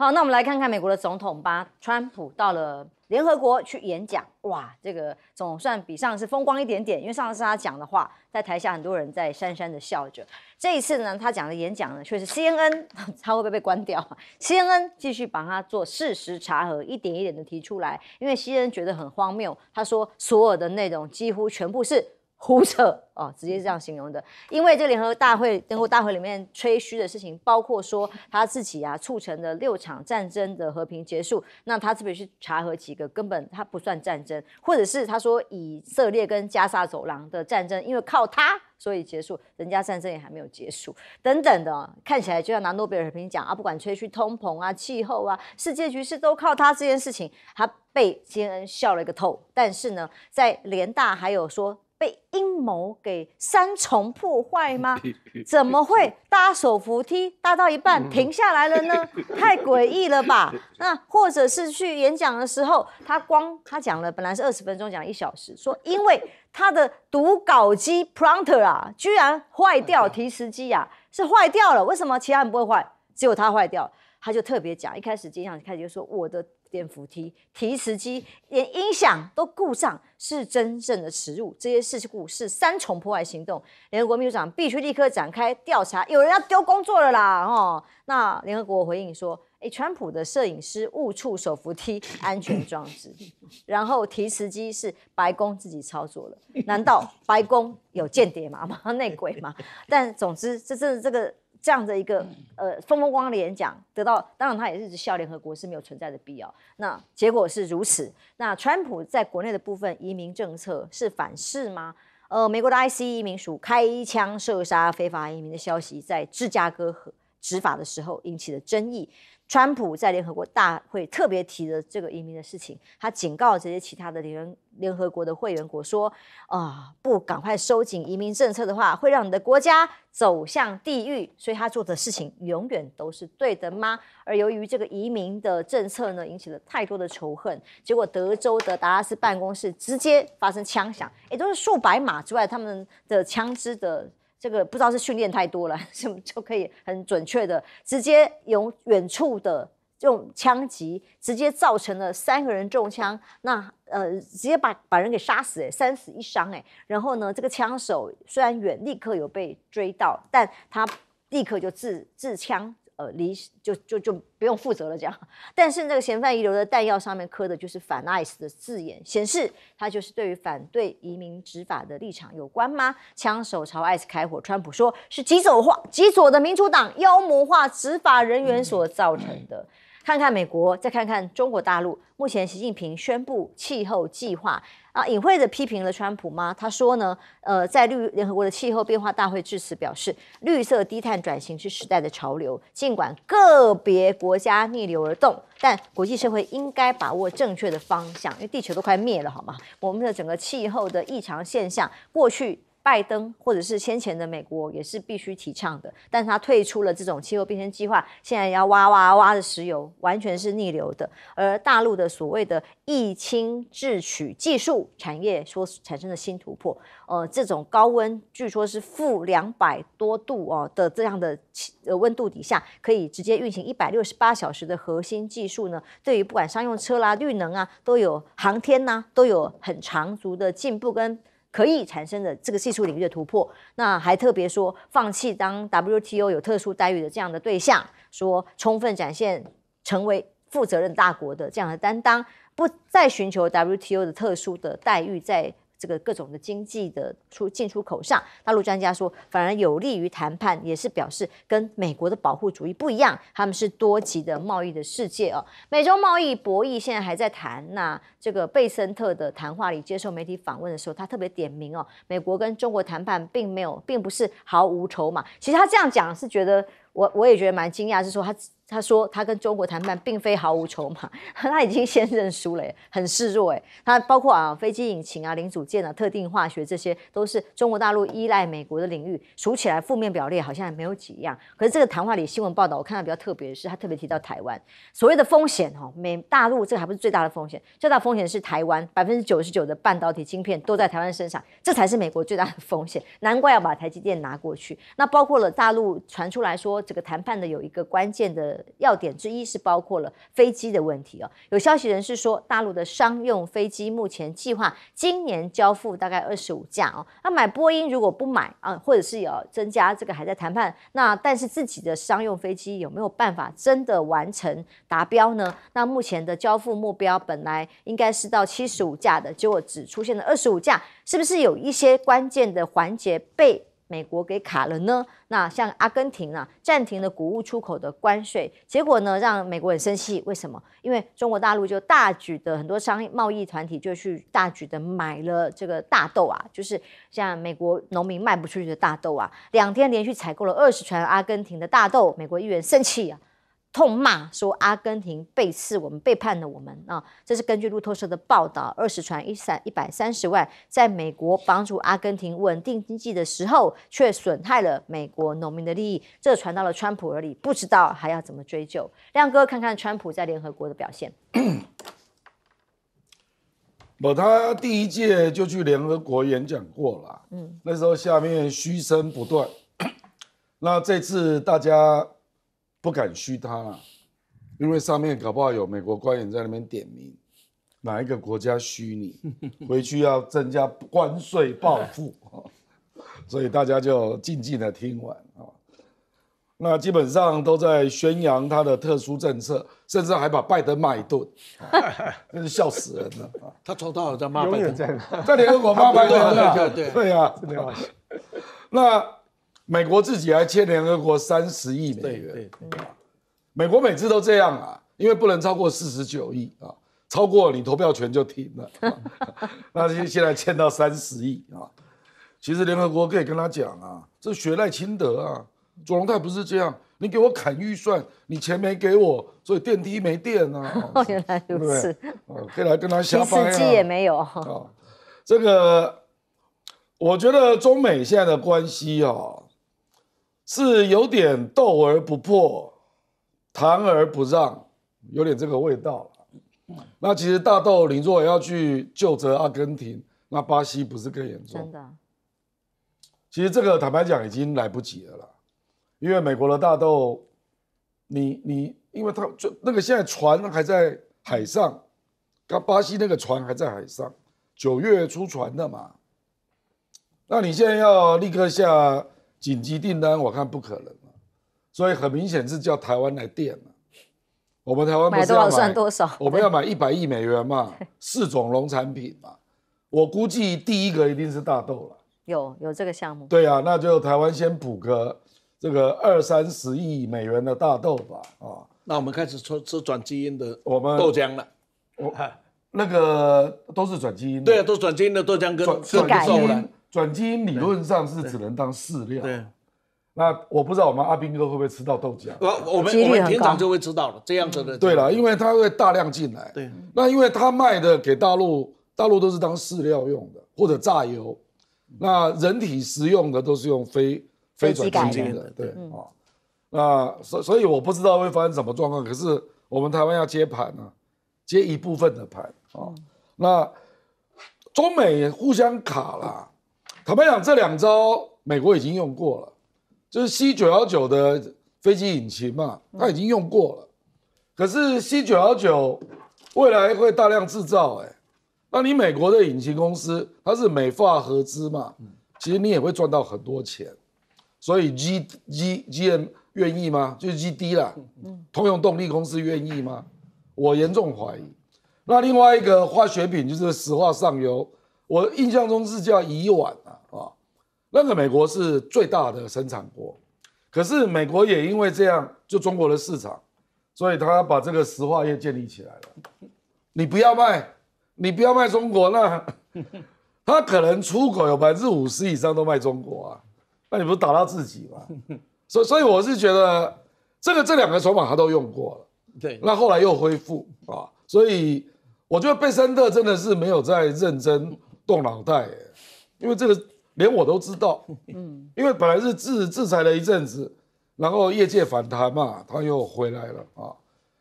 好，那我们来看看美国的总统吧。川普到了联合国去演讲，哇，这个总算比上次风光一点点，因为上次他讲的话，在台下很多人在讪讪的笑着。这一次呢，他讲的演讲呢，却是 CNN， 他会不会被关掉？CNN 继续帮他做事实查核，一点一点的提出来，因为 CNN 觉得很荒谬，他说所有的内容几乎全部是胡扯哦，直接是这样形容的。因为这联合国大会里面吹嘘的事情，包括说他自己促成了6场战争的和平结束。那他特别去查核几个根本他不算战争，或者是他说以色列跟加沙走廊的战争，因为靠他所以结束，人家战争也还没有结束，等等的看起来就要拿诺贝尔和平奖不管吹嘘通膨气候世界局势都靠他这件事情，他被 CNN 笑了一个透。但是呢，在联大还有说，被阴谋给3重破坏吗？怎么会搭手扶梯搭到一半停下来了呢？太诡异了吧？那或者是去演讲的时候，他讲了本来是20分钟，讲1小时，说因为他的读稿机 prompter 居然坏掉，提词机是坏掉了。为什么其他人不会坏，只有他坏掉？他就特别讲，一开始接上开始就说我的电扶梯、提词机连音响都故障，是真正的耻辱。这些事故是3重破坏行动，联合国秘书长必须立刻展开调查，有人要丢工作了啦！那联合国回应说，川普的摄影师误触手扶梯安全装置，然后提词机是白宫自己操作了。难道白宫有间谍吗？内鬼吗？但总之，这样的一个风风光光的演讲得到，当然他也是笑联合国是没有存在的必要。那结果是如此。那川普在国内的部分移民政策是反噬吗？美国的 ICE 移民署开枪射杀非法移民的消息，在芝加哥执法的时候引起了争议。川普在联合国大会特别提了这个移民的事情，他警告这些其他的联合国的会员国说，不赶快收紧移民政策的话，会让你的国家走向地狱。所以他做的事情永远都是对的吗？而由于这个移民的政策呢，引起了太多的仇恨，结果德州的达拉斯办公室直接发生枪响，都是数百码之外，他们的枪支的这个不知道是训练太多了，什么就可以很准确的直接由远处的用枪击，直接造成了3个人中枪，那直接把人给杀死，3死1伤然后呢，这个枪手虽然远，立刻有被追到，但他立刻就自枪。就不用负责了这样，但是这个嫌犯遗留的弹药上面刻的就是反 ICE 的字眼，显示他就是对于反对移民执法的立场有关吗？枪手朝 ICE 开火，川普说是极左的民主党妖魔化执法人员所造成的。看看美国，再看看中国大陆，目前习近平宣布气候计划隐晦的批评了川普吗？他说呢，在联合国的气候变化大会致辞表示，绿色低碳转型是时代的潮流，尽管个别国家逆流而动，但国际社会应该把握正确的方向，因为地球都快灭了，好吗？我们的整个气候的异常现象，过去拜登或者是先前的美国也是必须提倡的，但他退出了这种气候变迁计划，现在要挖的石油完全是逆流的。而大陆的所谓的液氢制取技术产业说产生了新突破，这种高温据说是-200多度的这样的温度底下，可以直接运行168小时的核心技术呢，对于不管商用车啦、绿能都有航天都有很长足的进步跟可以产生的这个技术领域的突破。那还特别说放弃当 WTO 有特殊待遇的这样的对象，说充分展现成为负责任大国的这样的担当，不再寻求 WTO 的特殊的待遇，在这个各种的经济的进出口上，大陆专家说反而有利于谈判，也是表示跟美国的保护主义不一样，他们是多极的贸易的世界美中贸易博弈现在还在谈。那这个贝森特的谈话里接受媒体访问的时候，他特别点名美国跟中国谈判并不是毫无筹码。其实他这样讲是觉得我也觉得蛮惊讶，是说他说他跟中国谈判并非毫无筹码，他已经先认输了很示弱他包括飞机引擎零组件特定化学，这些都是中国大陆依赖美国的领域，数起来负面表列好像没有几样。可是这个谈话里新闻报道我看到比较特别的是，他特别提到台湾所谓的风险大陆这个还不是最大的风险，最大的风险是台湾99%的半导体晶片都在台湾身上，这才是美国最大的风险，难怪要把台积电拿过去。那包括了大陆传出来说这个谈判的有一个关键的的要点之一是包括了飞机的问题哦。有消息人士说，大陆的商用飞机目前计划今年交付大概25架哦。那买波音如果不买啊，或者是有增加，这个还在谈判。那但是自己的商用飞机有没有办法真的完成达标呢？那目前的交付目标本来应该是到75架的，结果只出现了25架，是不是有一些关键的环节被美国给卡了呢？那像阿根廷啊，暂停了谷物出口的关税，结果呢让美国很生气。为什么？因为中国大陆就大举的很多贸易团体就去大举的买了这个大豆啊，就是像美国农民卖不出去的大豆啊，2天连续采购了20船阿根廷的大豆，美国议员生气啊。痛骂说阿根廷背刺我们，背叛了我们啊！这是根据路透社的报道，20船130万，在美国帮助阿根廷稳定经济的时候，却损害了美国农民的利益，这传到了川普耳里，不知道还要怎么追究。亮哥，看看川普在联合国的表现。他第一届就去联合国演讲过了，那时候下面嘘声不断，那这次大家不敢嘘他了，因为上面搞不好有美国官员在那边点名，哪一个国家嘘你，回去要增加关税报复，所以大家就静静的听完啊。那基本上都在宣扬他的特殊政策，甚至还把拜登骂一顿，真是笑死人了。他抽到了在骂拜登，在联合国骂拜登啊，对啊，真的那美国自己还欠联合国30亿美元，对，美国每次都这样啊，因为不能超过49亿啊，超过你投票权就停了。那现在欠到30亿啊，其实联合国可以跟他讲啊，这学赖清德啊，左荣泰不是这样，你给我砍预算，你钱没给我，所以电梯没电啊。哦，原来如此，可以来跟他瞎掰啊。新司机也没有。这个我觉得中美现在的关系啊，是有点斗而不破，谈而不让，有点这个味道。那其实大豆，你如果要去救责阿根廷，那巴西不是更严重？真的。其实这个坦白讲已经来不及了啦，因为美国的大豆，因为它就那个现在船还在海上，巴西那个船还在海上，9月出船的嘛。那你现在要立刻下紧急订单，我看不可能了，所以很明显是叫台湾来垫了。我们台湾不是要买多少算多少，我们要买100亿美元嘛，4种农产品嘛，我估计第一个一定是大豆了。有这个项目。对啊，那就台湾先补个这个20-30亿美元的大豆吧，啊，那我们开始吃转基因的我们豆浆了。那个都是转基因的，对啊，都是转基因的豆浆跟转基因理论上是只能当饲料。对，那我不知道我们阿兵哥会不会吃到豆浆？我们平常就会知道了这样子的。对了，因为它会大量进来。对，那因为他卖的给大陆都是当饲料用的，或者榨油。那人体食用的都是用非转基因的，对啊。那所以我不知道会发生什么状况，可是我们台湾要接盘啊，接一部分的盘啊。那中美互相卡啦，坦白讲，这2招美国已经用过了，就是 C919的飞机引擎嘛，它已经用过了。可是 C919未来会大量制造，那你美国的引擎公司它是美法合资嘛，其实你也会赚到很多钱。所以 GM 愿意吗？就是 GD 啦，通用动力公司愿意吗？我严重怀疑。那另外一个化学品就是石化上游，我印象中是叫乙烷啊，那个美国是最大的生产国，可是美国也因为这样，就中国的市场，所以他把这个石化业建立起来了。你不要卖中国，那他可能出口有50%以上都卖中国啊，那你不是打到自己吗？所以我是觉得这2个筹码他都用过了，对，那后来又恢复啊，所以我觉得贝森特真的是没有在认真动脑袋，因为这个连我都知道，因为本来是制裁了一阵子，然后业界反弹嘛，他又回来了啊。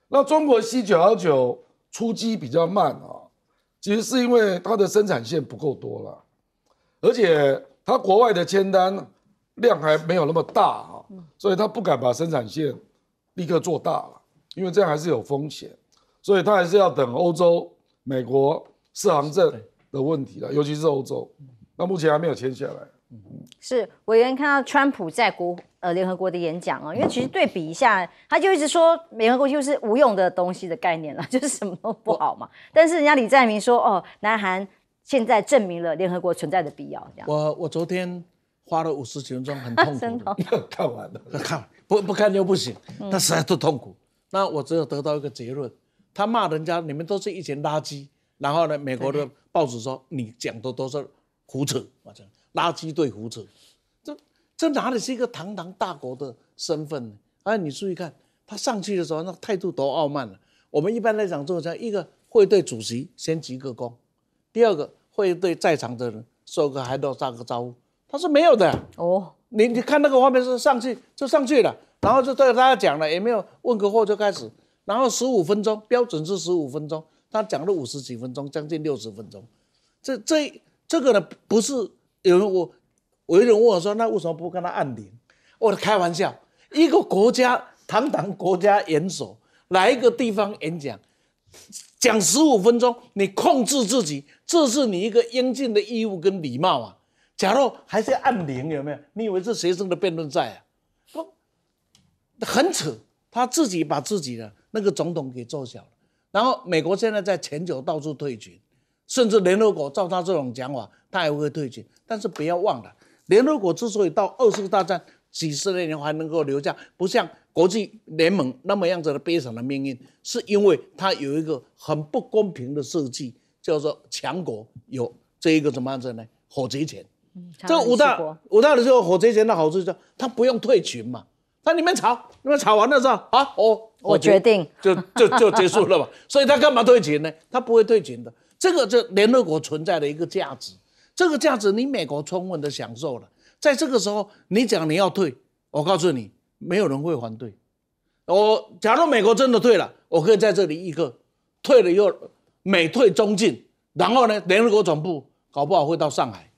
那中国 C919出击比较慢啊，其实是因为它的生产线不够多了，而且它国外的签单量还没有那么大啊，所以他不敢把生产线立刻做大了因为这样还是有风险，所以他还是要等欧洲、美国4行证的问题了，尤其是欧洲。那目前还没有签下来。是委员看到川普在联合国的演讲啊，因为其实对比一下，他就一直说联合国就是无用的东西的概念了，就是什么都不好嘛。但是人家李在明说，哦，南韩现在证明了联合国存在的必要。这样，我昨天花了50几分钟，很痛苦真的看完了，看不看又不行，但实在都痛苦。那我只有得到一个结论，他骂人家你们都是一群垃圾，然后呢，美国的报纸说你讲的都是胡扯，垃圾对胡扯，这哪里是一个堂堂大国的身份呢？哎，你注意看，他上去的时候那态度多傲慢了。我们一般来讲做这样，一个会对主席先鞠个躬，第二个会对在场的人说个还都打个招呼，他是没有的。哦，你看那个画面是上去就上去了，然后就对大家讲了，也没有问个话就开始，然后15分钟，标准是15分钟，他讲了50几分钟，将近60分钟。这个呢，不是有人问我说，那为什么不跟他按铃？我开玩笑，一个国家堂堂国家元首来一个地方演讲，讲15分钟，你控制自己，这是你一个应尽的义务跟礼貌啊。假如还是按铃，有没有？你以为是学生的辩论赛啊？很扯，他自己把自己的那个总统给做小了。然后美国现在在全球到处退群，甚至联合国照他这种讲法，他还会退群。但是不要忘了，联合国之所以到20次大战几十年还能够留下，不像国际联盟那么样子的悲惨的命运，是因为它有一个很不公平的设计，叫做强国有这一个怎么样子呢？火贼权。这五大的时候，火贼权的好处就是它不用退群嘛。那你们吵完了之后啊，我决定就结束了嘛。所以他干嘛退群呢？他不会退群的。这个就联合国存在的一个价值，这个价值你美国充分的享受了。在这个时候，你讲你要退，我告诉你，没有人会反对。假如美国真的退了，我可以在这里一个退了以后，美退中进，然后呢，联合国总部搞不好会到上海，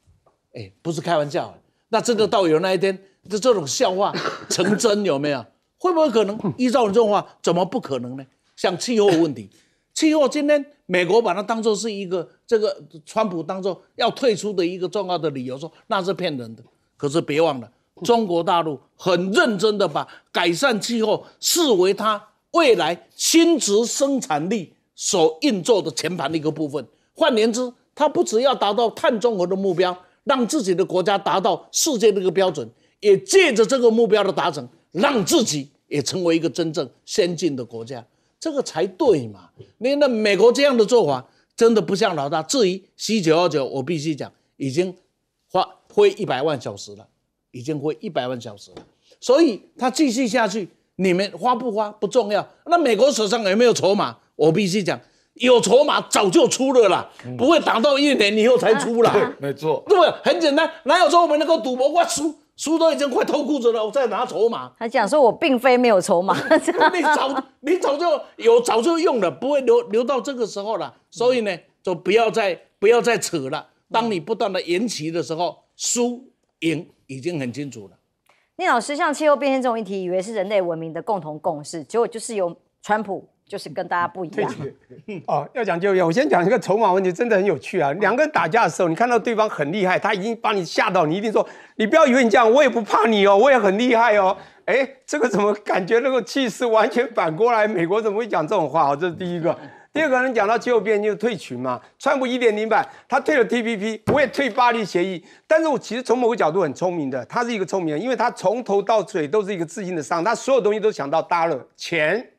不是开玩笑。那真的到有那一天，这种笑话成真有没有？会不会可能？依照你这种话，怎么不可能呢？像气候问题，气候今天美国把它当作是一个这个川普当作要退出的一个重要的理由，说那是骗人的。可是别忘了，中国大陆很认真的把改善气候视为它未来新质生产力所运作的前盘的一个部分。换言之，它不只要达到碳中和的目标，让自己的国家达到世界的一个标准，也借着这个目标的达成，让自己也成为一个真正先进的国家，这个才对嘛。那美国这样的做法真的不像老大。至于 C929，我必须讲，已经飞100万小时了，已经飞100万小时了。所以他继续下去，你们花不花不重要。那美国手上有没有筹码？我必须讲，有筹码早就出了啦，不会打到1年以后才出啦。对，没错，对不对？很简单，哪有说我们能够赌博？我输都已经快脱裤子了，我再拿筹码。他讲说我并非没有筹码，你早就有，早就用了，不会留到这个时候了。所以呢，就不要再扯了。当你不断的延期的时候，输赢已经很清楚了。聂老师，像气候变迁这种议题，以为是人类文明的共同共识，结果就是由川普就是跟大家不一样。要讲就要，我先讲一个筹码问题，真的很有趣啊。两个人打架的时候，你看到对方很厉害，他已经把你吓到，你一定说你不要以为你这样，我也不怕你哦，我也很厉害哦。这个怎么感觉那个气势完全反过来？美国怎么会讲这种话？这是第一个。第二个人讲到气候变迁就是退群嘛，川普1.0版，他退了 TPP， 我也退巴黎协议。但是我其实从某个角度很聪明的，他是一个聪明人，因为他从头到尾都是一个自信的商，他所有东西都想到dollar钱。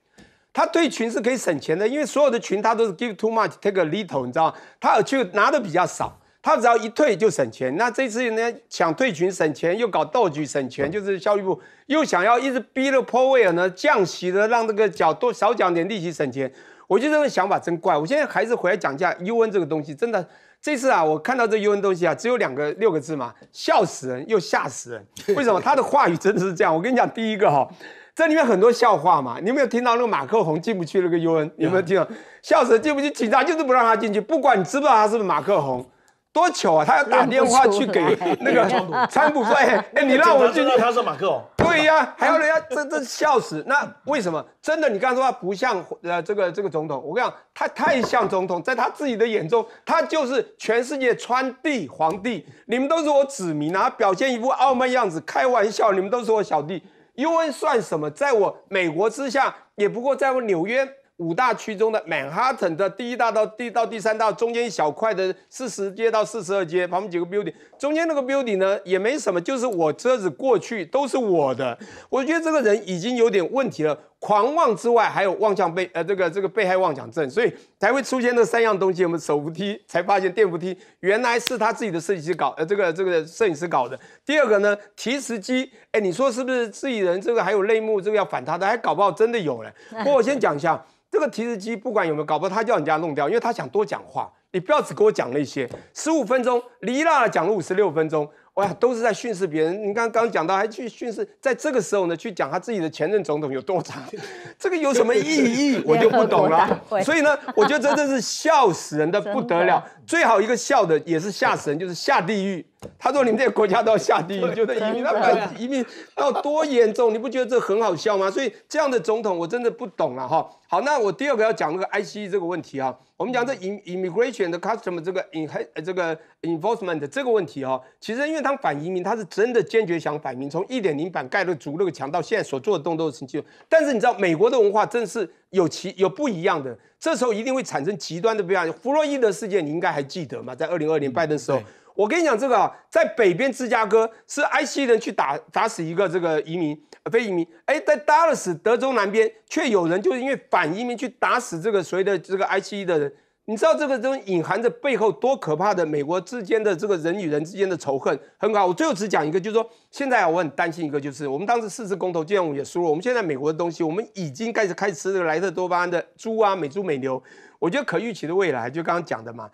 他退群是可以省钱的，因为所有的群他都是 give too much take a little， 你知道吗？他去拿的比较少，他只要一退就省钱。那这次呢，想退群省钱，又搞斗局省钱，就是教育部又想要一直逼了鲍威尔呢降息的，让这个多少讲点利息省钱。我觉得这个想法真怪。我现在还是回来讲一下 UN 这个东西，真的这次啊，我看到这 UN 东西啊，只有6个字嘛，笑死人又吓死人。为什么？他的话语真的是这样。我跟你讲，第一个哈。这里面很多笑话嘛，你有没有听到那个马克宏进不去那个 UN？ 有没有听到？笑死，进不去，警察就是不让他进去，不管你知不知道他是不是马克宏，多糗啊！他要打电话去给那个川普说：“哎，你让我进去。”他是马克龙。对呀，还要人家这笑死。那为什么？真的，你刚才说他不像这个总统，我跟你讲，他太像总统，在他自己的眼中，他就是全世界川帝皇帝，你们都是我子民啊！表现一副傲慢样子，开玩笑，你们都是我小弟。UN 算什么？在我美国之下，也不过在我纽约5大区中的曼哈顿的第1大道到第3道中间一小块的40街到42街，旁边几个 building， 中间那个 building 呢也没什么，就是我车子过去都是我的。我觉得这个人已经有点问题了，狂妄之外还有妄想这个被害妄想症，所以才会出现那3样东西。我们手扶梯才发现电扶梯原来是他自己的设计师搞，这个摄影师搞的。第二个呢，提词机，你说是不是自己人？这个还有类目，这个要反他的，还搞不好真的有了。不过我先讲一下。这个提词机不管有没有搞不好，他叫人家弄掉，因为他想多讲话。你不要只给我讲那些，15分钟，哩啦讲了56分钟，哇，都是在训斥别人。你刚讲到还去训斥，在这个时候呢，去讲他自己的前任总统有多差，这个有什么意义？我就不懂了。所以呢，我觉得这真是笑死人的不得了。最好一个笑的也是吓死人，就是下地狱。他说你们这个国家都要下地狱，觉得移民，他把移民到多严重，你不觉得这很好笑吗？所以这样的总统我真的不懂了哈。好，那我第二个要讲那个 ICE 这个问题哈。我们讲这 immigration 的 custom 这个 enforcement 这个问题哈，其实因为他反移民，他是真的坚决想反移民，从1.0版盖勒族那个墙到现在所做的动都是成绩。但是你知道美国的文化真是有不一样的，这时候一定会产生极端的不一样。弗洛伊德事件你应该还记得嘛？在2020年拜登的时候。我跟你讲，这个啊，在北边芝加哥是 IC 人去打死一个这个非移民，在达拉斯德州南边却有人就是因为反移民去打死这个所谓的这个 IC 的人，你知道这个东西隐含着背后多可怕的美国之间的这个人与人之间的仇恨，很好。我最后只讲一个，就是说现在我很担心一个，就是我们当时4次公投，既然我们也输了，我们现在美国的东西，我们已经开始吃这个莱特多巴胺的猪啊、美猪美牛，我觉得可预期的未来，就刚刚讲的嘛。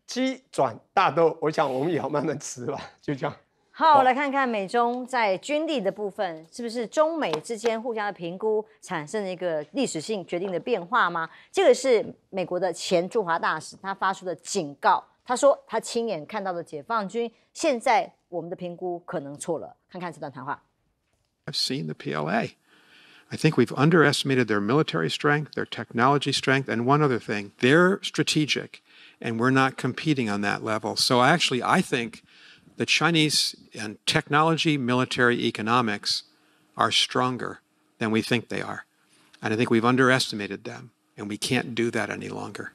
鸡转大豆，我想我们也要慢慢吃吧，就这样。好，来看看美中在军力的部分，是不是中美之间互相的评估产生了一个历史性决定的变化吗？这个是美国的前驻华大使他发出的警告，他说他亲眼看到的解放军，现在我们的评估可能错了。看看这段谈话。I've seen the PLA. I think we've underestimated their military strength, their technology strength, and one other thing, they're strategic. And we're not competing on that level. So actually, I think the Chinese and technology, military, economics are stronger than we think they are. And I think we've underestimated them, and we can't do that any longer.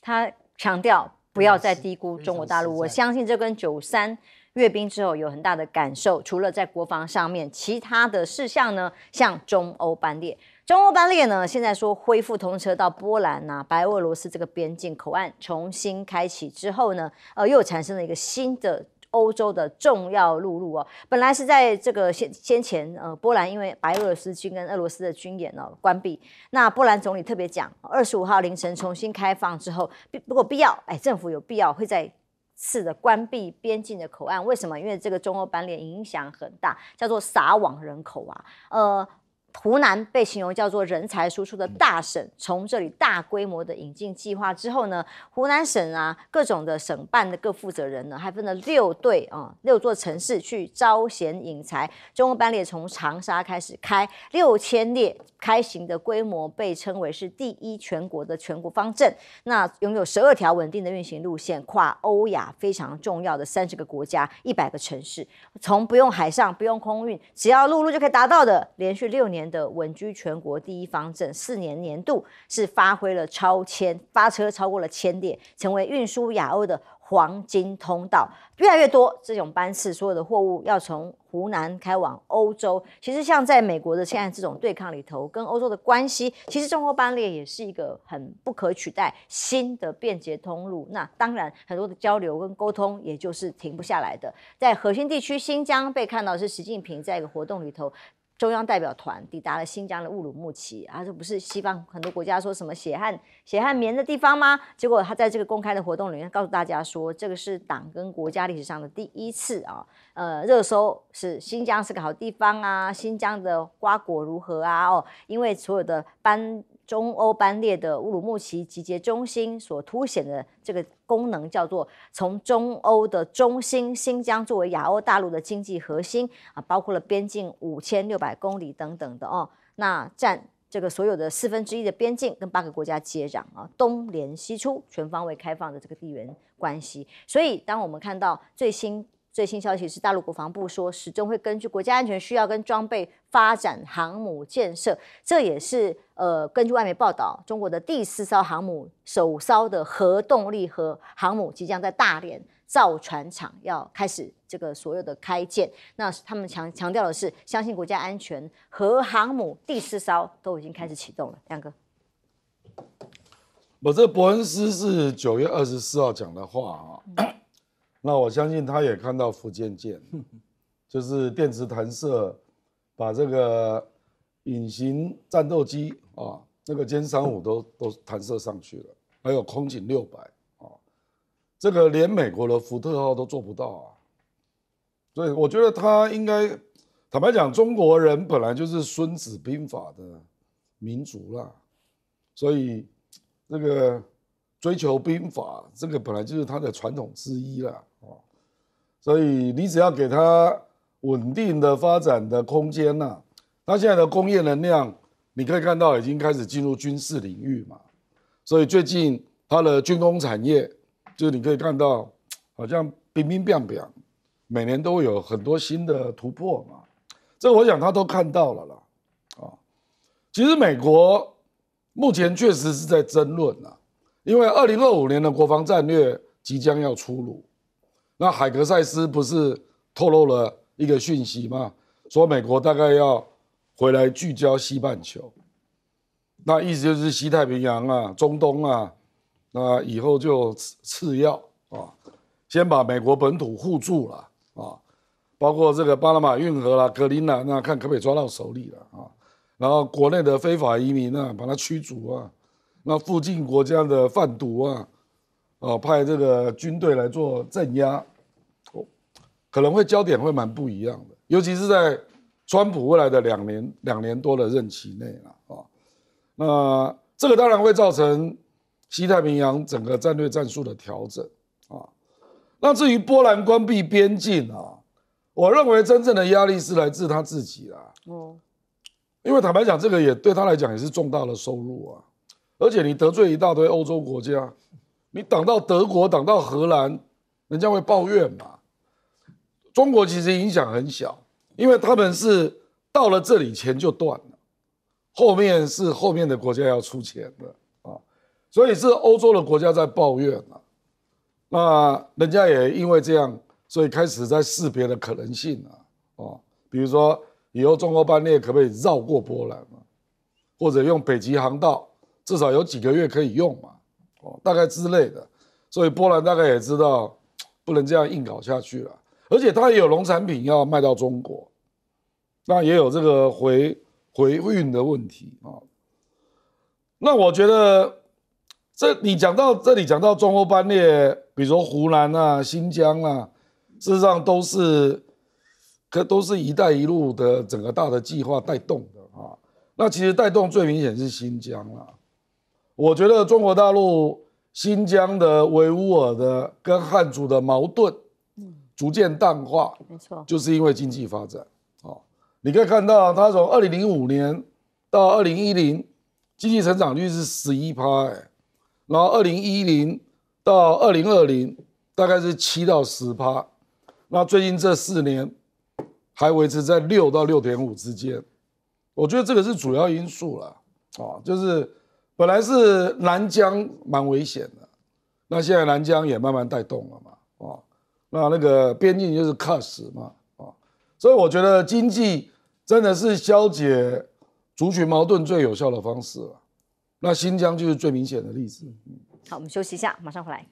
他强调不要再低估中国大陆，我相信这跟93阅兵之后有很大的感受。除了在国防上面，其他的事项呢，像中欧班列。中欧班列呢，现在说恢复通车到波兰白俄罗斯这个边境口岸重新开启之后呢，又产生了一个新的欧洲的重要陆路哦。本来是在这个先前波兰因为白俄罗斯军跟俄罗斯的军演关闭，那波兰总理特别讲，25号凌晨重新开放之后，如果必要，政府有必要会在次的关闭边境的口岸。为什么？因为这个中欧班列影响很大，叫做撒网人口啊，湖南被形容叫做人才输出的大省，从这里大规模的引进计划之后呢，湖南省各种的省办的各负责人呢，还分了6队6座城市去招贤引才。中欧班列从长沙开始开6000列，开行的规模被称为是第1全国的全国方阵。那拥有12条稳定的运行路线，跨欧亚非常重要的30个国家，100个城市，从不用海上不用空运，只要陆路就可以达到的，连续6年的稳居全国第1方阵，4年年度是发挥了发车超过了1000列，成为运输亚欧的黄金通道。越来越多这种班次，所有的货物要从湖南开往欧洲。其实像在美国的现在这种对抗里头，跟欧洲的关系，其实中欧班列也是一个很不可取代新的便捷通路。那当然很多的交流跟沟通也就是停不下来的。在核心地区新疆被看到是习近平在一个活动里头，中央代表团抵达了新疆的乌鲁木齐，这不是西方很多国家说什么血汗棉的地方吗？结果他在这个公开的活动里面告诉大家说，这个是党跟国家历史上的第1次热搜是新疆是个好地方新疆的瓜果如何因为所有的中欧班列的乌鲁木齐集结中心所凸显的这个功能，叫做从中欧的中心新疆作为亚欧大陆的经济核心啊，包括了边境5600公里等等的哦，那占这个所有的1/4的边境，跟8个国家接壤啊，东连西出，全方位开放的这个地缘关系。所以，当我们看到最新消息是，大陆国防部说，始终会根据国家安全需要跟装备发展航母建设。这也是根据外媒报道，中国的第4艘航母首艘的核动力和航母即将在大连造船厂要开始这个所有的开建。那他们强调的是，相信国家安全，核航母第4艘都已经开始启动了。亮哥，我这伯恩斯是9月24号讲的话啊。那我相信他也看到福建舰，就是电磁弹射，把这个隐形战斗机啊，那个歼35都弹射上去了，还有空警600啊，这个连美国的福特号都做不到啊。所以我觉得他应该坦白讲，中国人本来就是孙子兵法的民族啦，所以这个追求兵法，这个本来就是他的传统之一啦。所以你只要给他稳定的发展的空间呐，他现在的工业能量，你可以看到已经开始进入军事领域嘛。所以最近他的军工产业，就是你可以看到，好像乒乒乓乓，每年都有很多新的突破嘛。这我想他都看到了啦。啊，其实美国目前确实是在争论啊，因为2025年的国防战略即将要出炉。那海格塞斯不是透露了一个讯息吗？说美国大概要回来聚焦西半球，那意思就是西太平洋啊、中东啊，那以后就次要啊，先把美国本土护住了啊，包括这个巴拿马运河啦、格陵兰啊，看可不可以抓到手里了啊，然后国内的非法移民啊，把它驱逐啊，那附近国家的贩毒啊。派这个军队来做镇压，可能会焦点会蛮不一样的，尤其是在川普未来的两年多的任期内啊。那这个当然会造成西太平洋整个战略战术的调整啊。那至于波兰关闭边境啊，我认为真正的压力是来自他自己啦。因为坦白讲，这个也对他来讲也是重大的收入啊，而且你得罪一大堆欧洲国家。你挡到德国，挡到荷兰，人家会抱怨嘛。中国其实影响很小，因为他们是到了这里钱就断了，后面是后面的国家要出钱的啊，所以是欧洲的国家在抱怨啊。那人家也因为这样，所以开始在识别的可能性啊，比如说以后中欧班列可不可以绕过波兰啊，或者用北极航道，至少有几个月可以用嘛。大概之类的，所以波兰大概也知道不能这样硬搞下去了，而且它也有农产品要卖到中国，那也有这个回运的问题啊。那我觉得你讲到这里讲到中欧班列，比如说湖南啊、新疆啊，事实上都是一带一路的整个大的计划带动的啊。那其实带动最明显是新疆啦。我觉得中国大陆新疆的维吾尔的跟汉族的矛盾，逐渐淡化，没错，就是因为经济发展。你可以看到，它从2005年到2010，经济成长率是11%，然后2010到2020大概是7到10%，那最近这4年还维持在6到6.5之间。我觉得这个是主要因素了，就是本来是南疆蛮危险的，那现在南疆也慢慢带动了嘛，那个边境就是卡死嘛，所以我觉得经济真的是消解族群矛盾最有效的方式了。那新疆就是最明显的例子。好，我们休息一下，马上回来。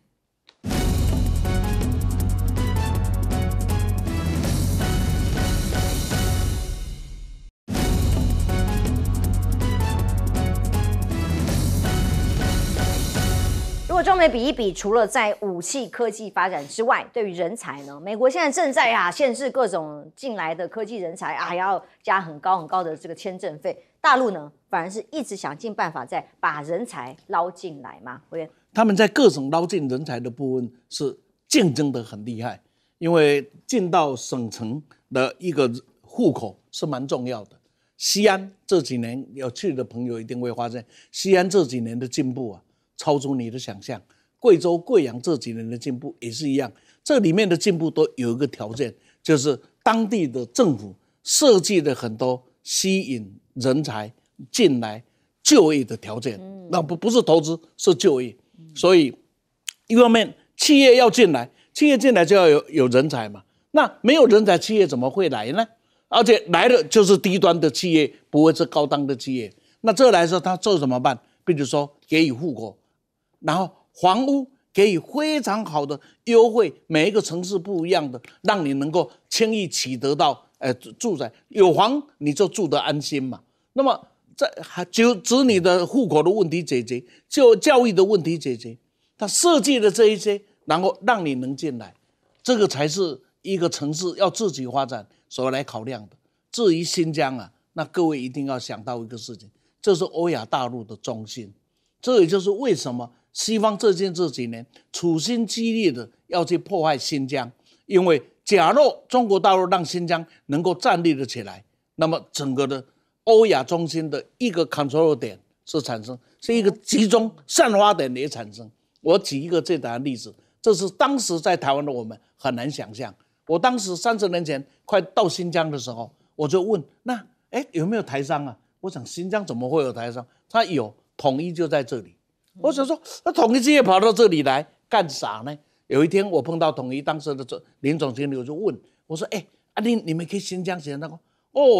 如果中中美比一比，除了在武器科技发展之外，对于人才呢，美国现在正在限制各种进来的科技人才还要加很高的这个签证费。大陆呢，反而是一直想尽办法在把人才捞进来嘛。委员，他们在各省捞进人才的部分是竞争得很厉害，因为进到省城的一个户口是蛮重要的。西安这几年有去的朋友一定会发现，西安这几年的进步超出你的想象。贵州、贵阳这几年的进步也是一样，这里面的进步都有一个条件，就是当地的政府设计了很多吸引人才进来就业的条件。那不是投资，是就业。所以一方面企业要进来，企业进来就要有人才嘛。那没有人才，企业怎么会来呢？而且来的就是低端的企业，不会是高档的企业。那这来说，他做怎么办？比如说给予户口，然后房屋给予非常好的优惠，每一个城市不一样的，让你能够轻易取得到住宅，有房你就住得安心嘛。那么就子女的户口的问题解决，就教育的问题解决，他设计的这一些，然后让你能进来，这个才是一个城市要自己发展所来考量的。至于新疆那各位一定要想到一个事情，这是欧亚大陆的中心。这也就是为什么西方这几年处心积虑的要去破坏新疆，因为假若中国大陆让新疆能够站立了起来，那么整个的欧亚中心的一个 control 点是产生，是一个集中散发点也产生。我举一个最大的例子，这是当时在台湾的我们很难想象。我当时30年前快到新疆的时候，我就问有没有台商我想新疆怎么会有台商？他有，统一就在这里。我想说，那统一企业跑到这里来干啥呢？有一天我碰到统一当时的林总经理，我就问我说：“你们去新疆前那个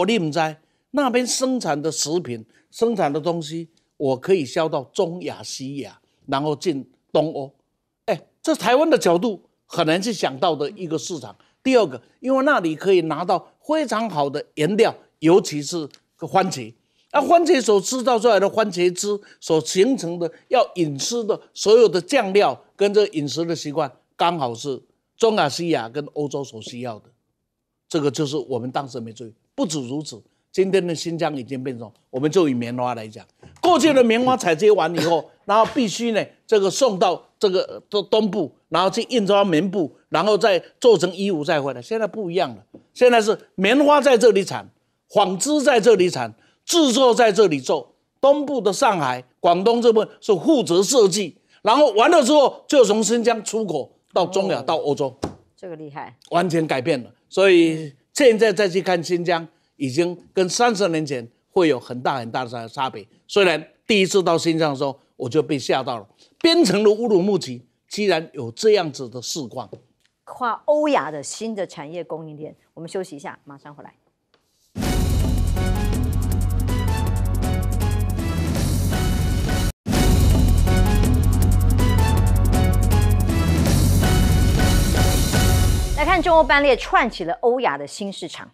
你不知道那边生产的食品、生产的东西，我可以销到中亚、西亚，然后进东欧。这台湾的角度很难去想到的一个市场。第二个，因为那里可以拿到非常好的原料，尤其是番茄。番茄所制造出来的番茄汁所形成的要饮吃的所有的酱料跟这饮食的习惯，刚好是中亚、西亚跟欧洲所需要的。这个就是我们当时没注意。不止如此，今天的新疆已经变成，我们就以棉花来讲，过去的棉花采集完以后，然后必须呢这个送到这个东部，然后去印刷棉布，然后再做成衣服再回来。现在不一样了，现在是棉花在这里产，纺织在这里产，制作在这里做。东部的上海、广东这边是负责设计，然后完了之后就从新疆出口到中亚、到欧洲，这个厉害，完全改变了。所以现在再去看新疆，已经跟30年前会有很大的差别。虽然第一次到新疆的时候，我就被吓到了，边城的乌鲁木齐居然有这样子的市况，跨欧亚的新的产业供应链。我们休息一下，马上回来。来看中欧班列串起了欧亚的新市场。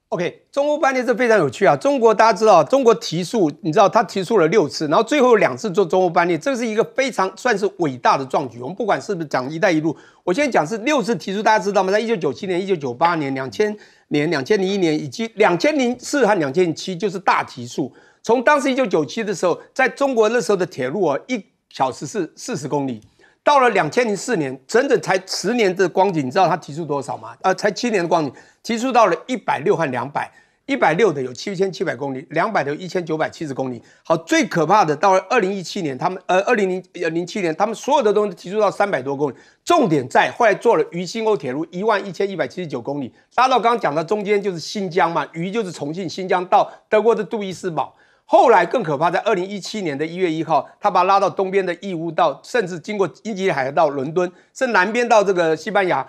OK， 中欧班列这非常有趣啊！中国大家知道，中国提速，你知道他提速了6次，然后最后有2次做中欧班列，这是一个非常算是伟大的壮举。我们不管是不是讲“一带一路”，我现在讲是6次提速，大家知道吗？在1997年、1998年、2000年、2001年以及2004和2007就是大提速。从当时1997的时候，在中国那时候的铁路1小时是40公里。到了2004年，整整才10年的光景，你知道它提速多少吗？才7年的光景，提速到了160和200，160的有7700公里，200的有1970公里。好，最可怕的到了2017年，他们2007年，他们所有的东西提速到300多公里。重点在后来做了渝新欧铁路11179公里，拉到刚刚讲的中间就是新疆嘛，渝就是重庆，新疆到德国的杜伊斯堡。后来更可怕，在2017年1月1号，他把它拉到东边的义乌，到甚至经过英吉利海峡到伦敦，甚至南边到这个西班牙。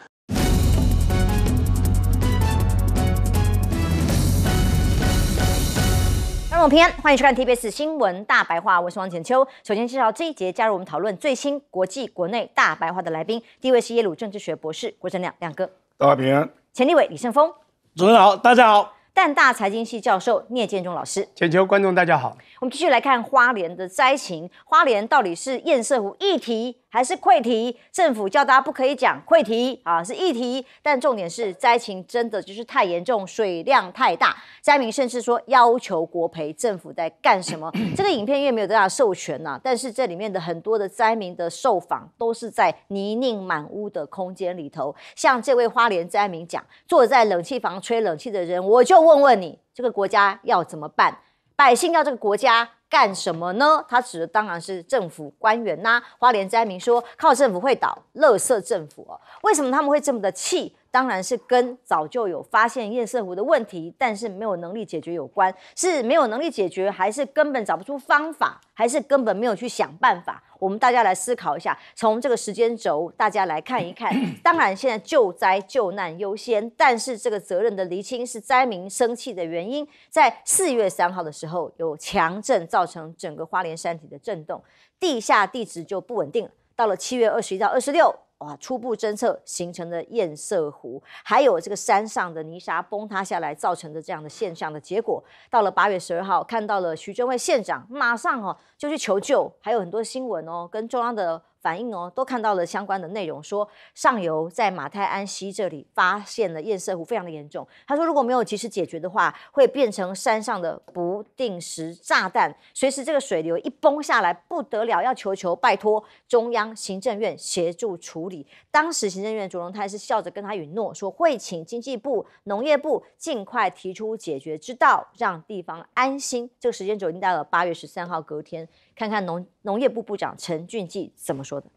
观众平安，欢迎收看 TBS 新闻大白话，我是王浅秋。首先介绍这一节加入我们讨论最新国际国内大白话的来宾，第一位是耶鲁政治学博士郭正亮亮哥，大家平安。前立委李胜峰，主持人好，大家好。淡大财经系教授聂建中老师。全球观众大家好，我们继续来看花莲的灾情。花莲到底是堰塞湖议题还是溃堤？政府叫大家不可以讲溃堤啊，是议题。但重点是灾情真的就是太严重，水量太大，灾民甚至说要求国赔。政府在干什么？这个影片因为没有得到授权呐，但是这里面的很多的灾民的受访都是在泥泞满屋的空间里头。像这位花莲灾民讲，坐在冷气房吹冷气的人，我就问问你，这个国家要怎么办？百姓要这个国家干什么呢？他指的当然是政府官员呐。花莲灾民说，靠政府会倒，垃圾政府哦。为什么他们会这么的气？当然是跟早就有发现堰塞湖的问题，但是没有能力解决有关。是没有能力解决，还是根本找不出方法，还是根本没有去想办法？我们大家来思考一下，从这个时间轴，大家来看一看。当然，现在救灾救难优先，但是这个责任的厘清是灾民生气的原因。在4月3号的时候，有强震造成整个花莲山体的震动，地下地质就不稳定了。到了7月21到26。哇！初步侦测形成的堰塞湖，还有这个山上的泥沙崩塌下来造成的这样的现象的结果，到了8月12号，看到了徐榛蔚县长马上就去求救，还有很多新闻跟中央的反应都看到了相关的内容，说上游在马太安溪这里发现了堰塞湖非常的严重。他说如果没有及时解决的话，会变成山上的不定时炸弹，随时这个水流一崩下来不得了，要求拜托中央行政院协助处理。当时行政院卓荣泰是笑着跟他允诺说，会请经济部、农业部尽快提出解决之道，让地方安心。这个时间轴已经到了8月13号隔天，看看农业部部长陈俊记怎么说的。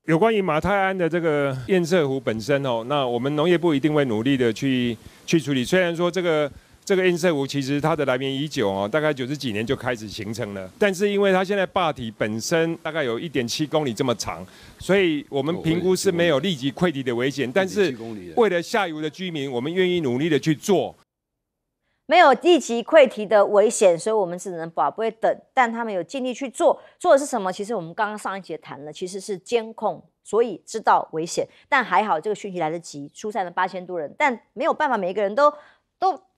有关于马太安的这个堰塞湖本身那我们农业部一定会努力的去处理。虽然说这个堰塞湖其实它的来源已久大概90几年就开始形成了，但是因为它现在坝体本身大概有1.7公里这么长，所以我们评估是没有立即溃堤的危险。但是为了下游的居民，我们愿意努力的去做。没有立即溃堤的危险，所以我们只能不会等，但他们有尽力去做。做的是什么？其实我们刚刚上一节谈了，其实是监控，所以知道危险，但还好这个讯息来得及，疏散了8000多人，但没有办法每一个人都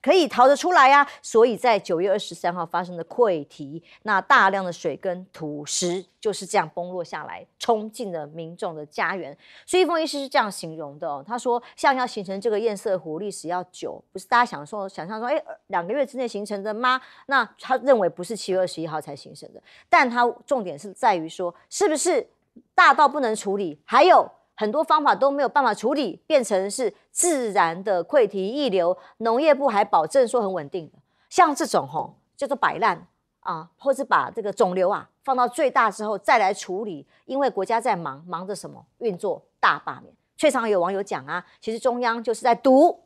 可以逃得出来呀，所以在9月23号发生的溃堤，那大量的水跟土石就是这样崩落下来，冲进了民众的家园。苏一峰医师是这样形容的他说，像要形成这个堰塞湖，历史要久，不是大家想象说2个月之内形成的吗？那他认为不是7月21号才形成的，但他重点是在于说，是不是大到不能处理，还有很多方法都没有办法处理，变成是自然的溃堤溢流。农业部还保证说很稳定的，像这种叫做摆烂或是把这个肿瘤放到最大之后再来处理，因为国家在忙着什么？运作大罢免。最常有网友讲其实中央就是在赌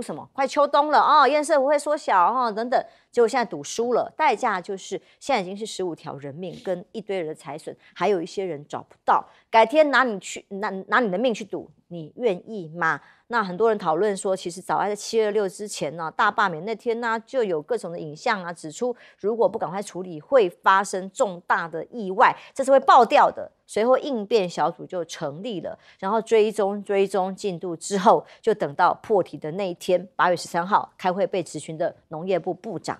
什么？快秋冬了堰塞湖会缩小等等，结果现在赌输了，代价就是现在已经是15条人命跟一堆人的财损，还有一些人找不到。改天拿你的命去赌，你愿意吗？那很多人讨论说，其实早在7月6之前大罢免那天就有各种的影像指出，如果不赶快处理，会发生重大的意外，这是会爆掉的。随后应变小组就成立了，然后追踪进度之后，就等到破题的那一天，8月13号开会被质询的农业部部长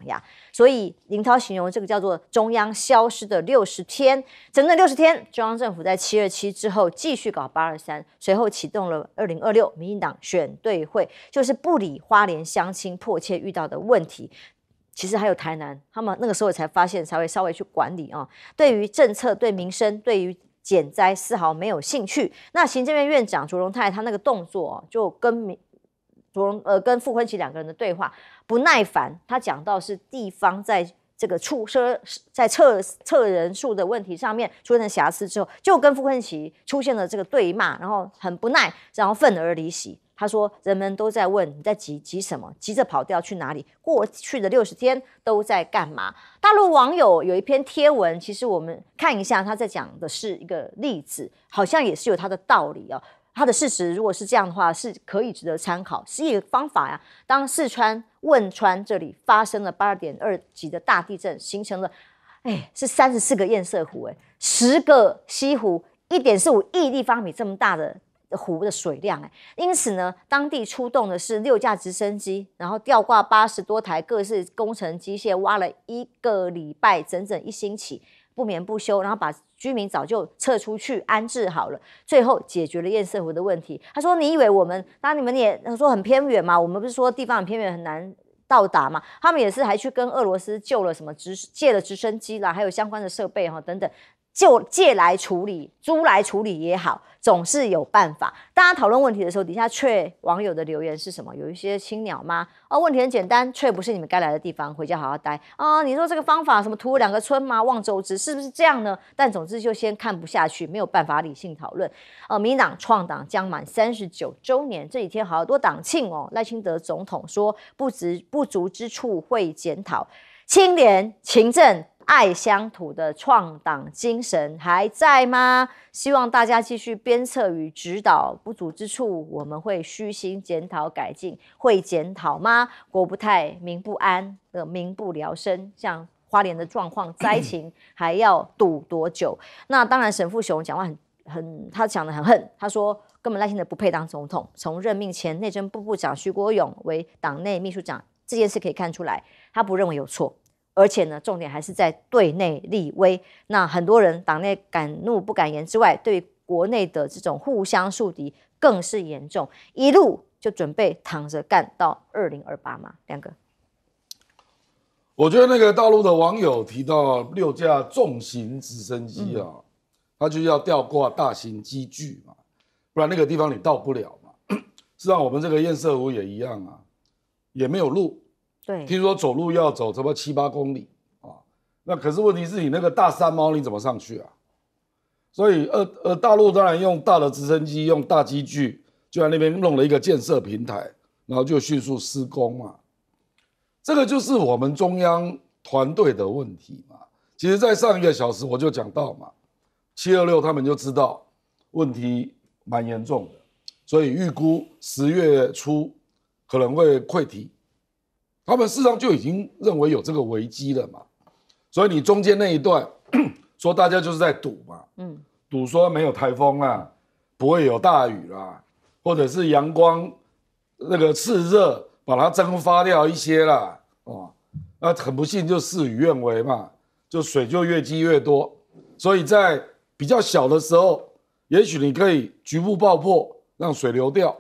所以林涛形容这个叫做中央消失的60天，整整60天，中央政府在727之后继续搞823，随后启动了2026民进党选对会，就是不理花莲乡亲迫切遇到的问题。其实还有台南，他们那个时候才发现，才会稍微去管理对于政策、对民生、对于减灾丝毫没有兴趣。那行政院院长卓荣泰他那个动作就跟傅昆萁2个人的对话不耐烦，他讲到是地方在这个在测人数的问题上面出现瑕疵之后，就跟傅昆萁出现了这个对骂，然后很不耐，然后愤而离席。他说人们都在问你在急什么，急着跑掉去哪里，过去的60天都在干嘛。大陆网友有一篇贴文，其实我们看一下，他在讲的是一个例子，好像也是有他的道理他的事实如果是这样的话，是可以值得参考，是一个方法当四川汶川这里发生了8.2级的大地震，形成了是34个堰塞湖，10个西湖，1.45亿立方米这么大的湖的水量因此呢，当地出动的是6架直升机，然后吊挂80多台各式工程机械，挖了1个礼拜，整整1星期，不眠不休，然后把居民早就撤出去安置好了，最后解决了堰塞湖的问题。他说：“你以为我们，当然你们也说很偏远嘛，我们不是说地方很偏远很难到达嘛？他们也是还去跟俄罗斯救了什么借了直升机啦，还有相关的设备等等。”就借来处理，租来处理也好，总是有办法。大家讨论问题的时候，底下却网友的留言是什么？有一些青鸟吗？问题很简单，却不是你们该来的地方，回家好好待你说这个方法什么图2个村吗？望周知是不是这样呢？但总之就先看不下去，没有办法理性讨论。民进党创党将满39周年，这几天好多党庆赖清德总统说不足之处会检讨，清廉勤政爱乡土的创党精神还在吗？希望大家继续鞭策与指导，不足之处我们会虚心检讨改进。会检讨吗？国不太民不安的民不聊生，像花莲的状况灾情还要赌多久？那当然沈富雄讲话他讲得很恨，他说根本赖清德不配当总统。从任命前内政部部长徐国勇为党内秘书长这件事可以看出来，他不认为有错。而且呢，重点还是在对内立威。那很多人党内敢怒不敢言之外，对国内的这种互相树敌更是严重，一路就准备躺着干到2028嘛。亮哥，我觉得那个大陆的网友提到6架重型直升机他就要吊挂大型机具嘛，不然那个地方你到不了嘛。事实上，我们这个堰塞湖也一样也没有路。对，听说走路要走差不多7、8公里那可是问题是你那个大山猫你怎么上去所以大陆当然用大的直升机，用大机具，就在那边弄了一个建设平台，然后就迅速施工嘛。这个就是我们中央团队的问题嘛。其实，在上1个小时我就讲到嘛，726他们就知道问题蛮严重的，所以预估10月初可能会溃堤。他们事实上就已经认为有这个危机了嘛，所以你中间那一段说大家就是在赌嘛，赌说没有台风不会有大雨或者是阳光那个炽热把它蒸发掉一些那很不幸就事与愿违嘛，就水就越积越多，所以在比较小的时候，也许你可以局部爆破让水流掉，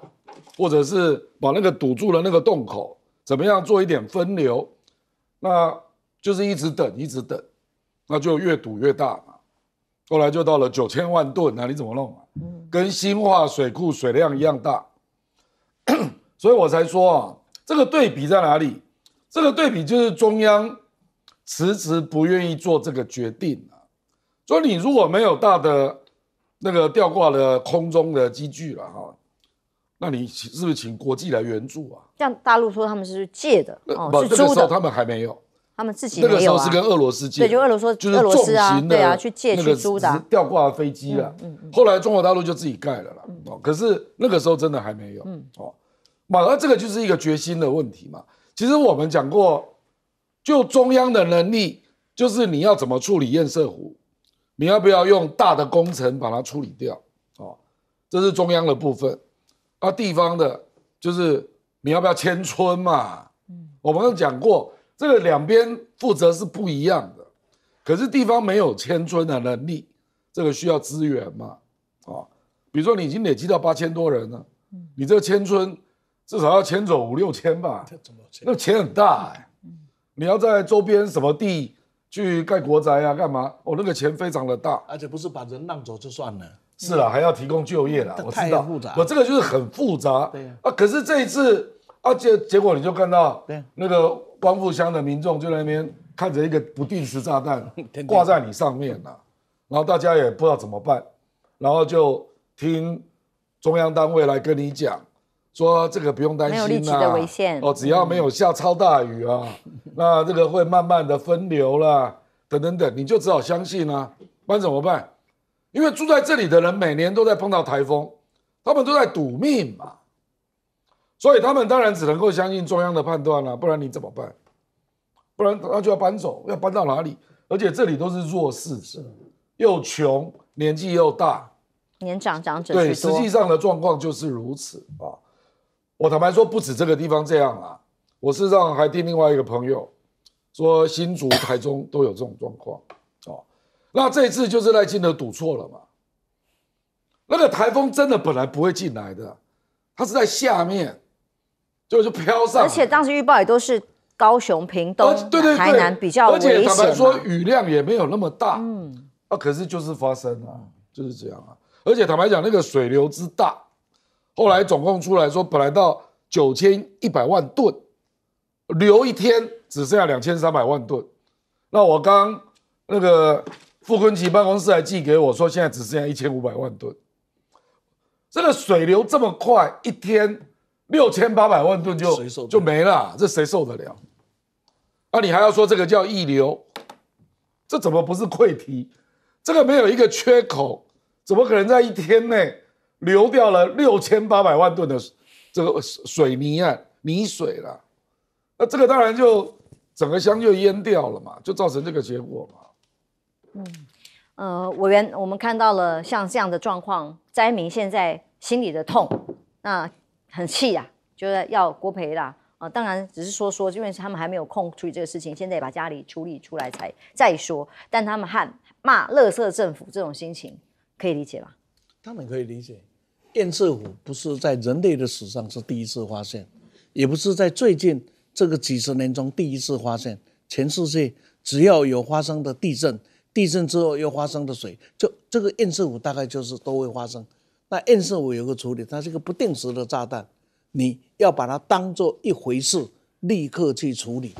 或者是把那个堵住了那个洞口。怎么样做一点分流？那就是一直等，那就越堵越大嘛。后来就到了9000万吨你怎么弄跟新化水库水量一样大，所以我才说这个对比在哪里？这个对比就是中央迟迟不愿意做这个决定所以你如果没有大的那个吊挂的空中的机具了那你是不是请国际来援助像大陆说他们是借的是租的，那个时候他们还没有，他们自己没有那个时候是跟俄罗斯借的，对，就俄罗斯就是重型的去借去租的吊挂的飞机后来中国大陆就自己盖了可是那个时候真的还没有那这个就是一个决心的问题嘛。其实我们讲过，就中央的能力，就是你要怎么处理堰塞湖，你要不要用大的工程把它处理掉这是中央的部分。地方的就是你要不要迁村嘛我们有讲过，这个两边负责是不一样的，可是地方没有迁村的能力，这个需要资源嘛比如说你已经累积到8000多人了你这个迁村至少要迁走5、6千吧，那个钱很大你要在周边什么地去盖国宅干嘛那个钱非常的大，而且不是把人让走就算了，是啦，还要提供就业啦，我知道，太复杂，这个就是很复杂。对可是这一次结果你就看到那个光复乡的民众就在那边看着一个不定时炸弹挂在你上面然后大家也不知道怎么办，然后就听中央单位来跟你讲，说这个不用担心没有立即的危险只要没有下超大雨那这个会慢慢的分流啦，等等等，你就只好相信不然怎么办？因为住在这里的人每年都在碰到台风，他们都在赌命嘛，所以他们当然只能够相信中央的判断不然你怎么办？不然他就要搬走，要搬到哪里？而且这里都是弱势者，又穷，年纪又大年长长者对，居多实际上的状况就是如此啊。我坦白说，不止这个地方这样啊，我事实上还听另外一个朋友说，新竹、台中都有这种状况哦。那这一次就是赖清德赌错了嘛。那个台风真的本来不会进来的，它是在下面，就飘上来。而且当时预报也都是高雄、屏东、对台南比较危险嘛。而且坦白说，雨量也没有那么大。可是就是发生了，就是这样啊。而且坦白讲，那个水流之大。后来总共出来说，本来到9100万吨，流一天只剩下2300万吨。那我刚那个傅昆萁办公室还寄给我说，现在只剩下1500万吨。这个水流这么快，一天6800万吨就没了，这谁受得了？你还要说这个叫溢流，这怎么不是溃堤？这个没有一个缺口，怎么可能在一天内？流掉了6800万吨的这个水泥啊，泥水啦，那这个当然就整个乡就淹掉了嘛，就造成这个结果嘛。委员，我们看到了像这样的状况，灾民现在心里的痛，那很气啊，就是要国赔啦。当然只是说，因为他们还没有空处理这个事情，现在把家里处理出来再说。但他们骂垃圾政府这种心情，可以理解吗？当然可以理解。堰塞湖不是在人类的史上是第一次发现，也不是在最近这个几十年中第一次发现。全世界只要有发生的地震，地震之后又发生的水，就这个堰塞湖大概就是都会发生。那堰塞湖有个处理，它是一个不定时的炸弹，你要把它当作一回事，立刻去处理，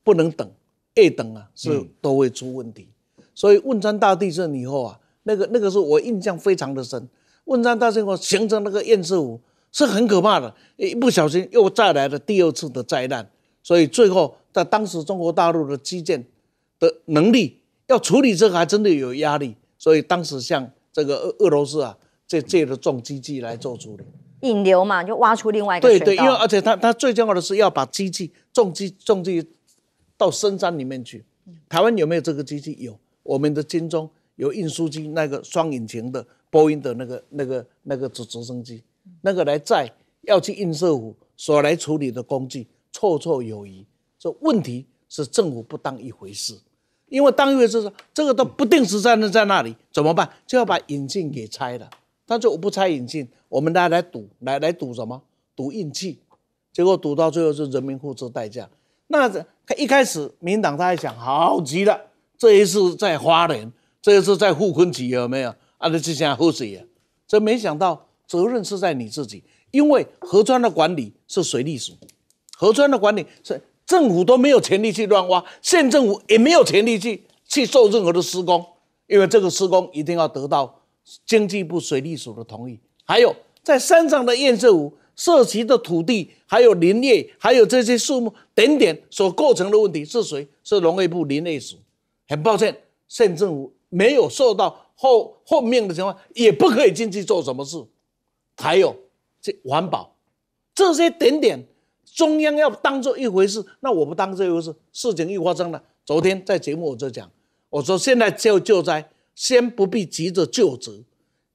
不能等，越等啊是都会出问题。所以汶川大地震以后啊，那个是我印象非常的深。汶川大地震后形成那个堰塞湖是很可怕的，一不小心又再来了第二次的灾难。所以最后在当时中国大陆的基建的能力要处理这个还真的有压力，所以当时像这个俄罗斯啊，借了重机器来做处理，引流嘛，就挖出另外一个水道。对，因为而且它最重要的是要把机器重机到深山里面去。台湾有没有这个机器？有，我们的金钟有运输机，那个双引擎的波音的那个直升机，那个来载要去堰塞湖所来处理的工具绰绰有余。这问题是政府不当一回事，因为当一回事是这个都不定时在那里怎么办？就要把引进给拆了。他说我不拆引进，我们来赌什么？赌运气，结果赌到最后是人民付出代价。那一开始民党他还想好极了，这一次在花莲，这一次在傅昆萁有没有？那这下喝水啊！这没想到责任是在你自己，因为河川的管理是水利署，河川的管理是政府都没有权利去乱挖，县政府也没有权利去做任何的施工，因为这个施工一定要得到经济部水利署的同意。还有在山上的堰塞湖涉及的土地，还有林业，还有这些树木等等所构成的问题是谁？是农业部林业署。很抱歉，县政府没有受到后面的情况，也不可以进去做什么事。还有这环保这些点点，中央要当做一回事，那我不当这一回事，事情一发生了。昨天在节目我就讲，我说现在救灾，先不必急着就责，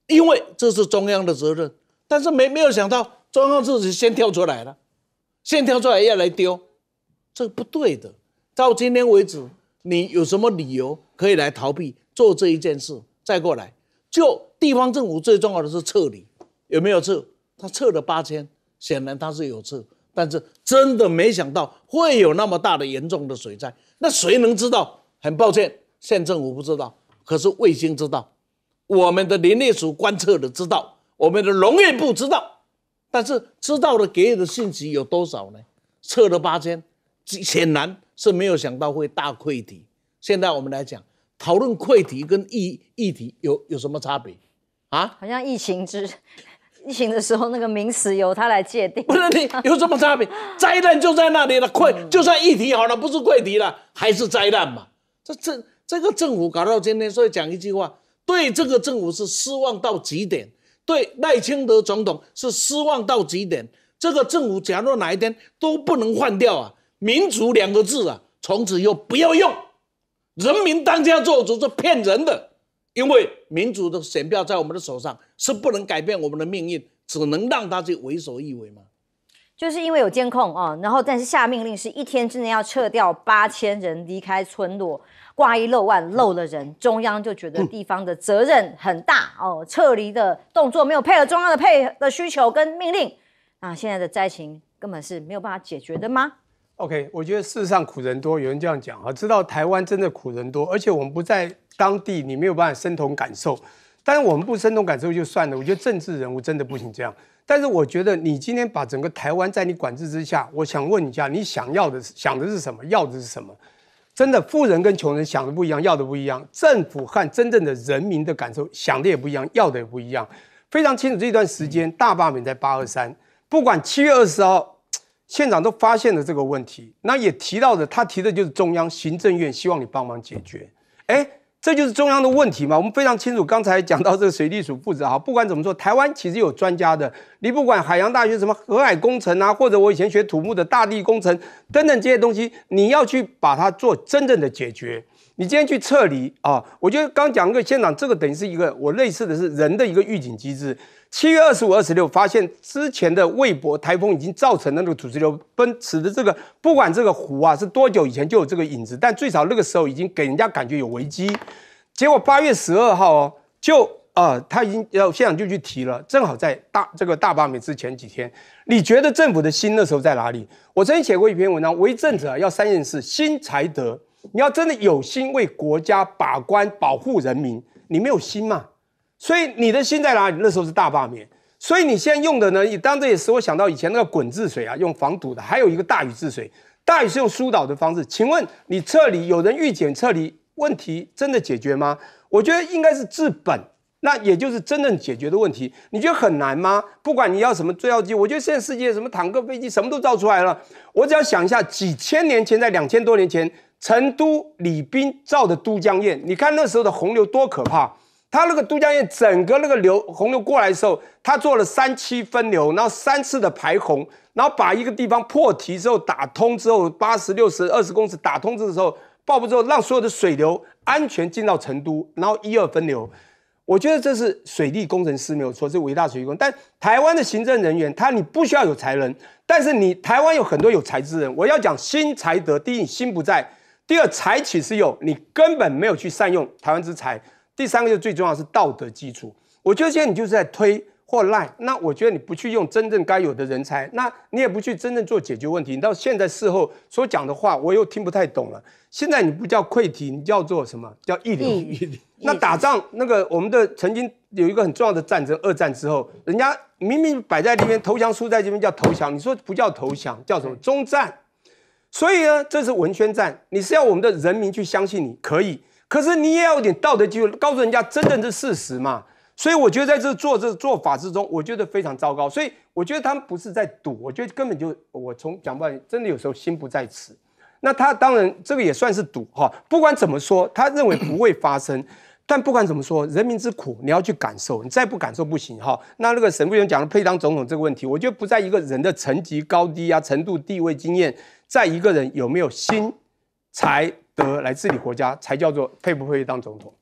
因为这是中央的责任。但是没有想到中央自己先跳出来了，先跳出来要来丢，这不对的。到今天为止，你有什么理由可以来逃避做这一件事？再过来，就地方政府最重要的是撤离，有没有撤？他撤了8000，显然他是有撤，但是真的没想到会有那么大的严重的水灾。那谁能知道？很抱歉，县政府不知道，可是卫星知道，我们的林业署观测的知道，我们的农业部知道，但是知道的给予的信息有多少呢？撤了8000，显然是没有想到会大溃堤。现在我们来讲，讨论溃堤跟议题有什么差别啊？好像疫情的时候，那个名词由他来界定。不是你有什么差别？灾难就在那里了，就算议题好了，不是溃堤了，还是灾难嘛？这个政府搞到今天，所以讲一句话，对这个政府是失望到极点，对赖清德总统是失望到极点。这个政府假如哪一天都不能换掉啊，民主2个字啊，从此以后不要用，人民当家做主是骗人的。因为民主的选票在我们的手上，是不能改变我们的命运，只能让他去为所欲为嘛。就是因为有监控哦，然后但是下命令是1天之内要撤掉8000人离开村落，挂一漏万漏了人，中央就觉得地方的责任很大哦，撤离的动作没有配合中央的需求跟命令，那现在的灾情根本是没有办法解决的吗？ OK， 我觉得世上苦人多，有人这样讲啊，知道台湾真的苦人多，而且我们不在当地，你没有办法身同感受。但是我们不身同感受就算了，我觉得政治人物真的不行这样。但是我觉得你今天把整个台湾在你管制之下，我想问一下，你想的是什么？要的是什么？真的，富人跟穷人想的不一样，要的不一样。政府和真正的人民的感受想的也不一样，要的也不一样。非常清楚，这段时间大罢免在823，不管7月20号。县长都发现了这个问题，那也提到的，他提的就是中央行政院希望你帮忙解决。这就是中央的问题嘛？我们非常清楚，刚才讲到这个水利署负责，不管怎么说，台湾其实有专家的，你不管海洋大学什么河海工程啊，或者我以前学土木的大地工程等等这些东西，你要去把它做真正的解决。你今天去撤离啊，我觉得刚讲一个县长，这个等于是一个我类似的是人的一个预警机制。7月25、26发现之前的魏博台风已经造成了那个土石流奔驰的这个，不管这个湖啊是多久以前就有这个影子，但最少那个时候已经给人家感觉有危机。结果8月12号哦，他已经县长就去提了，正好在大罢免之前几天。你觉得政府的心那时候在哪里？我曾经写过一篇文章，为政者要3件事：心才德。你要真的有心为国家把关保护人民，你没有心嘛？所以你的心在哪里？那时候是大罢免。所以你现在用的呢？当然这也使我想到以前那个滚治水啊，用防堵的，还有一个大禹治水。大禹是用疏导的方式。请问你撤离，有人预检撤离，问题真的解决吗？我觉得应该是治本，那也就是真正解决的问题。你觉得很难吗？不管你要什么追造机，我觉得现在世界什么坦克、飞机什么都造出来了。我只要想一下，几千年前，在2000多年前，成都李冰造的都江堰，你看那时候的洪流多可怕。他那个都江堰整个那个洪流过来的时候，他做了3期分流，然后3次的排洪，然后把一个地方破堤之后打通之后，80、60、20公尺打通之后，爆破之后，让所有的水流安全进到成都，然后1、2分流。我觉得这是水利工程师没有错，是伟大水利工。但台湾的行政人员，你不需要有才能，但是台湾有很多有才之人。我要讲心才德，第一，你心不在；第二，才起是有，你根本没有去善用台湾之才。第3个就最重要的是道德基础。我觉得现在你就是在推或赖，那我觉得你不去用真正该有的人才，那你也不去真正做解决问题。你到现在事后所讲的话，我又听不太懂了。现在你不叫溃堤，你叫做什么？叫溢流。那打仗那个我们的曾经有一个很重要的战争，2战之后，人家明明摆在那边投降，输在这边叫投降，你说不叫投降，叫什么？终战。所以呢，这是文宣战，你是要我们的人民去相信你可以。可是你也要有点道德基础，告诉人家真正是事实嘛。所以我觉得在这做法之中，我觉得非常糟糕。所以我觉得他们不是在赌，我觉得根本就我从讲不来，真的有时候心不在此。那他当然这个也算是赌哈。不管怎么说，他认为不会发生。但不管怎么说，人民之苦你要去感受，你再不感受不行哈。那个沈富元讲的配当总统这个问题，我觉得不在一个人的层级高低啊、程度、地位、经验，在一个人有没有心、才、德来治理国家，才叫做配不配当总统。